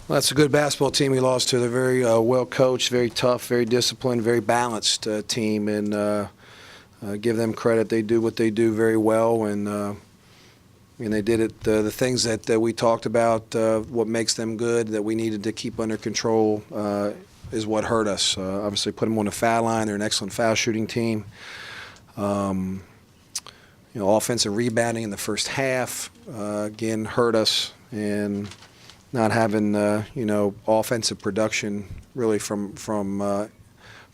Well, that's a good basketball team we lost to. They're very well coached, very tough, very disciplined, very balanced team, and give them credit. They do what they do very well, and they did it. The things that we talked about, what makes them good, that we needed to keep under control, is what hurt us. Obviously, put them on the foul line. They're an excellent foul shooting team. Offensive rebounding in the first half again hurt us, and not having offensive production really from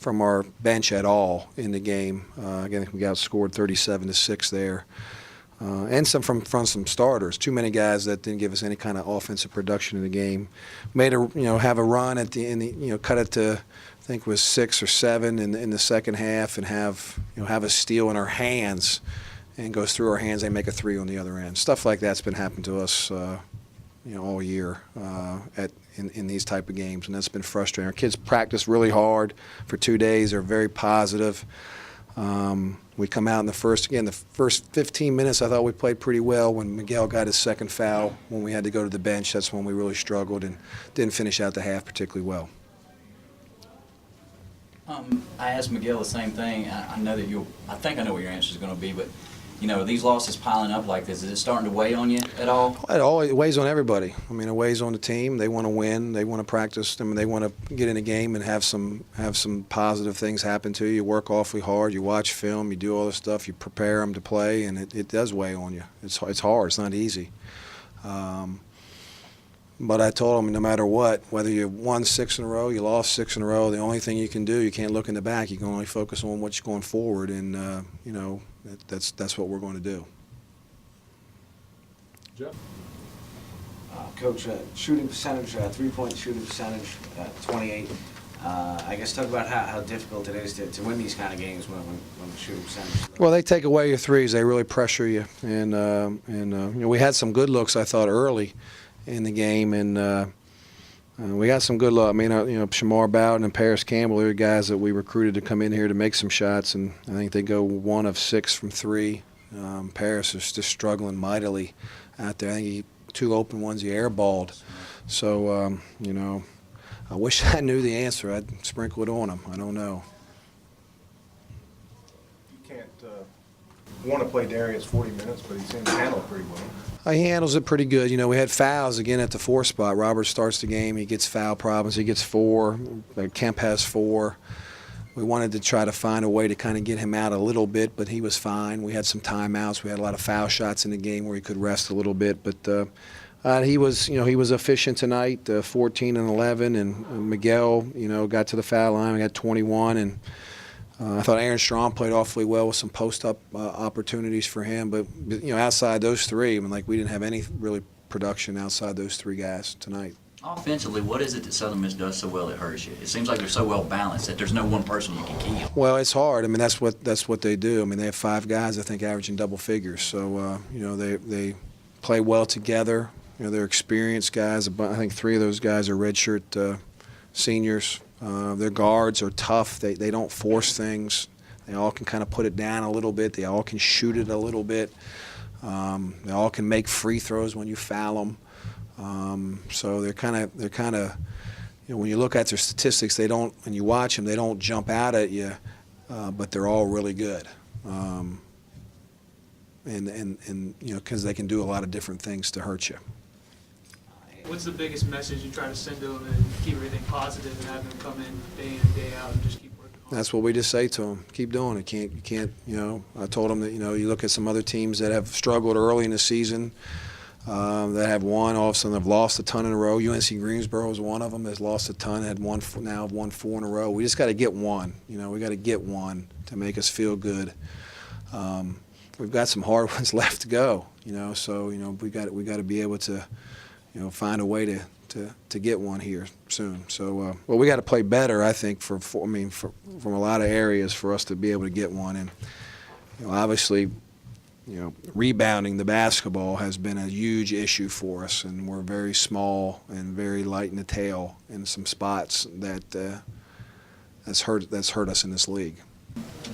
our bench at all in the game. Again, we got scored 37-6 there, and some from some starters. Too many guys that didn't give us any kind of offensive production in the game. Made have a run at the end. Cut it to I think it was 6 or 7 in the second half, and have a steal in our hands, and goes through our hands. They make a 3 on the other end. Stuff like that's been happening to us. All year in these type of games, and that's been frustrating. Our kids practice really hard for 2 days. They're very positive. We come out in the first 15 minutes, I thought we played pretty well. When Miguel got his second foul, when we had to go to the bench, that's when we really struggled and didn't finish out the half particularly well. I asked Miguel the same thing. I know that I think I know what your answer is going to be, but these losses piling up like this, is it starting to weigh on you at all? It weighs on everybody. It weighs on the team. They want to win. They want to practice. They want to get in a game and have some positive things happen to you. You work awfully hard. You watch film. You do all this stuff. You prepare them to play, and it does weigh on you. It's hard. It's not easy. But I told them, no matter what, whether you won 6 in a row, you lost 6 in a row, the only thing you can do, you can't look in the back. You can only focus on what's going forward, and that's what we're going to do. Jeff? Coach, shooting percentage, 3-point shooting percentage, 28. I guess talk about how difficult it is to win these kind of games when the shooting percentage is low. Well, they take away your threes. They really pressure you, and we had some good looks, I thought, early in the game, and we got some good luck. Shamar Bowden and Paris Campbell are guys that we recruited to come in here to make some shots, and I think they go 1 of 6 from 3. Paris is just struggling mightily out there. I think 2 open ones he airballed. So, I wish I knew the answer. I'd sprinkle it on him. I don't know. You can't want to play Darrius 40 minutes, but he seems to handle it pretty well. He handles it pretty good. We had fouls again at the 4 spot. Robert starts the game. He gets foul problems. He gets 4. Kemp has 4. We wanted to try to find a way to kind of get him out a little bit, but he was fine. We had some timeouts. We had a lot of foul shots in the game where he could rest a little bit. But he was efficient tonight, 14 and 11. And Miguel, got to the foul line. We got 21 and. I thought Aaron Strong played awfully well with some post-up opportunities for him, but outside those 3, we didn't have any really production outside those 3 guys tonight. Offensively, what is it that Southern Miss does so well that hurts you? It seems like they're so well balanced that there's no one person you can kill. Well, it's hard. That's what they do. They have 5 guys I think averaging double figures, so they play well together. They're experienced guys. I think 3 of those guys are redshirt seniors. Their guards are tough. They don't force things. They all can kind of put it down a little bit. They all can shoot it a little bit. They all can make free throws when you foul them. So they're kind of when you look at their statistics, when you watch them, they don't jump out at you, but they're all really good. Because they can do a lot of different things to hurt you. What's the biggest message you try to send to them and keep everything positive and have them come in day day out and just keep working hard? That's what we just say to them. Keep doing it. You can't. I told them that you look at some other teams that have struggled early in the season, that have won, all of a sudden have lost a ton in a row. UNC Greensboro is one of them. Has lost a ton. Now won 4 in a row. We just got to get one. We got to get one to make us feel good. We've got some hard ones left to go. So we got to be able to. Find a way to get one here soon. So, we got to play better, I think, from a lot of areas for us to be able to get one. And obviously, rebounding the basketball has been a huge issue for us, and we're very small and very light in the tail in some spots that's hurt us in this league.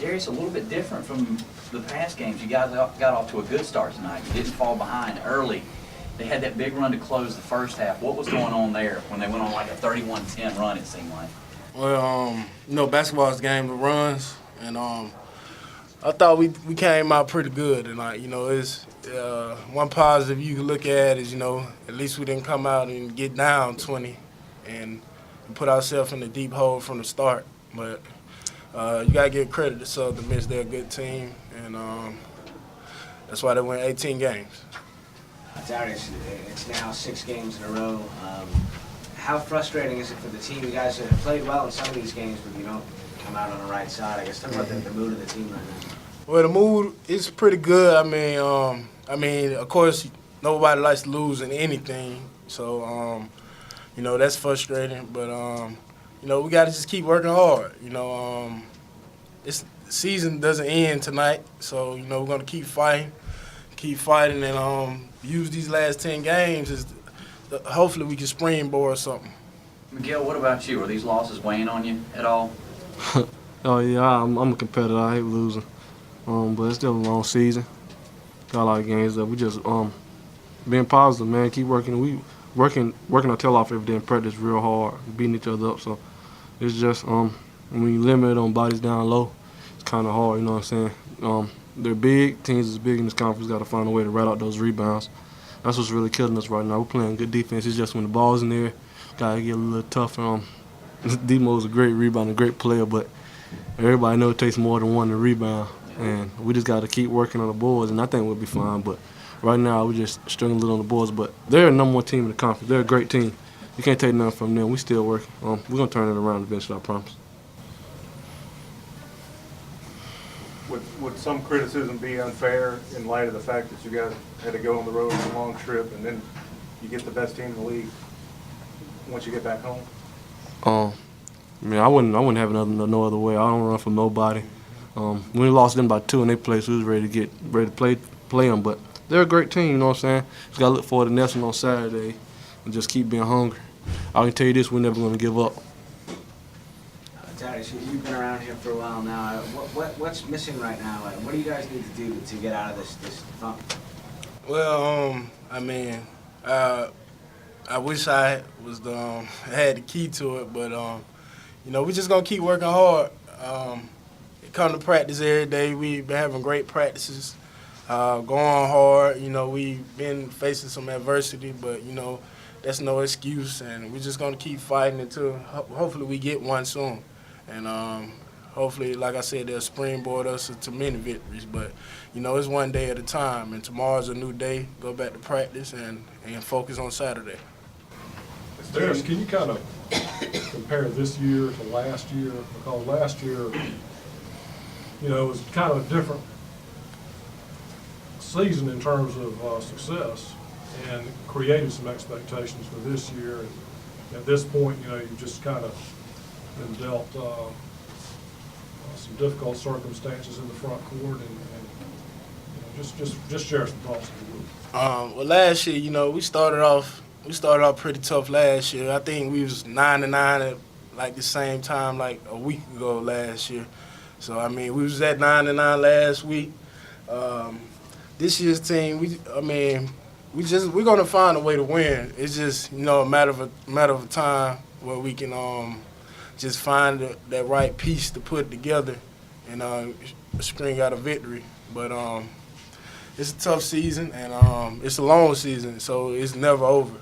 Darrius, a little bit different from the past games. You guys got off to a good start tonight. You didn't fall behind early. They had that big run to close the first half. What was going on there when they went on like a 31-10 run, it seemed like? Well, you know, basketball is a game of runs, and I thought we came out pretty good. And, you know, it's one positive you can look at is, you know, at least we didn't come out and get down 20 and put ourselves in a deep hole from the start. But you got to give credit to Southern Miss. They're a good team, and that's why they win 18 games. Darrius, it's now 6 games in a row. How frustrating is it for the team? You guys have played well in some of these games, but you don't come out on the right side. I guess talk about the mood of the team right now. Well, the mood is pretty good. I mean, of course, nobody likes to lose in anything, so you know that's frustrating. But you know, we got to just keep working hard. You know, the season doesn't end tonight, so you know we're gonna keep fighting, and use these last 10 games as hopefully we can springboard something. Miguel, what about you? Are these losses weighing on you at all? Oh yeah, I'm a competitor. I hate losing, but it's still a long season. Got a lot of games that we just being positive, man. Keep working. We working our tail off every day in practice, real hard, beating each other up. So it's just when you limit on bodies down low, it's kind of hard. You know what I'm saying? They're big. Teams is big in this conference. Got to find a way to rat out those rebounds. That's what's really killing us right now. We're playing good defense. It's just when the ball's in there, gotta get a little tougher. Demo's a great rebounder, great player, but everybody knows it takes more than one to rebound, and we just got to keep working on the boards, and I think we'll be fine. But right now, we're just struggling a little on the boards. But they're a number 1 team in the conference. They're a great team. You can't take nothing from them. We still working. We're gonna turn it around eventually, I promise. Would some criticism be unfair in light of the fact that you guys had to go on the road on a long trip and then you get the best team in the league once you get back home? I mean, I wouldn't have it no other way. I don't run from nobody. We lost them by 2 and they played, so we was ready to play them. But they're a great team, you know what I'm saying? Just gotta look forward to Nelson on Saturday and just keep being hungry. I can tell you this: we're never gonna give up. Darrius, you've been around here for a while now. What's missing right now? What do you guys need to do to get out of this funk? Well, I mean, I wish I was had the key to it, but you know, we just gonna keep working hard. Come to practice every day. We've been having great practices, going hard. You know, we've been facing some adversity, but you know, that's no excuse, and we're just gonna keep fighting until hopefully we get one soon. And hopefully, like I said, they'll springboard us to many victories. But, you know, it's one day at a time, and tomorrow's a new day. Go back to practice and focus on Saturday. Darrius, can you kind of compare this year to last year? Because last year, you know, it was kind of a different season in terms of success and created some expectations for this year. And at this point, you know, you've just kind of been dealt some difficult circumstances in the front court, and you know, just share some thoughts. Well, last year, you know, we started off pretty tough last year. I think we was 9-9 at like the same time like a week ago last year. So I mean, we was at 9-9 last week. This year's team, we're gonna find a way to win. It's just, you know, a matter of time where we can just find that right piece to put together and string out a victory. But it's a tough season, and it's a long season, so it's never over.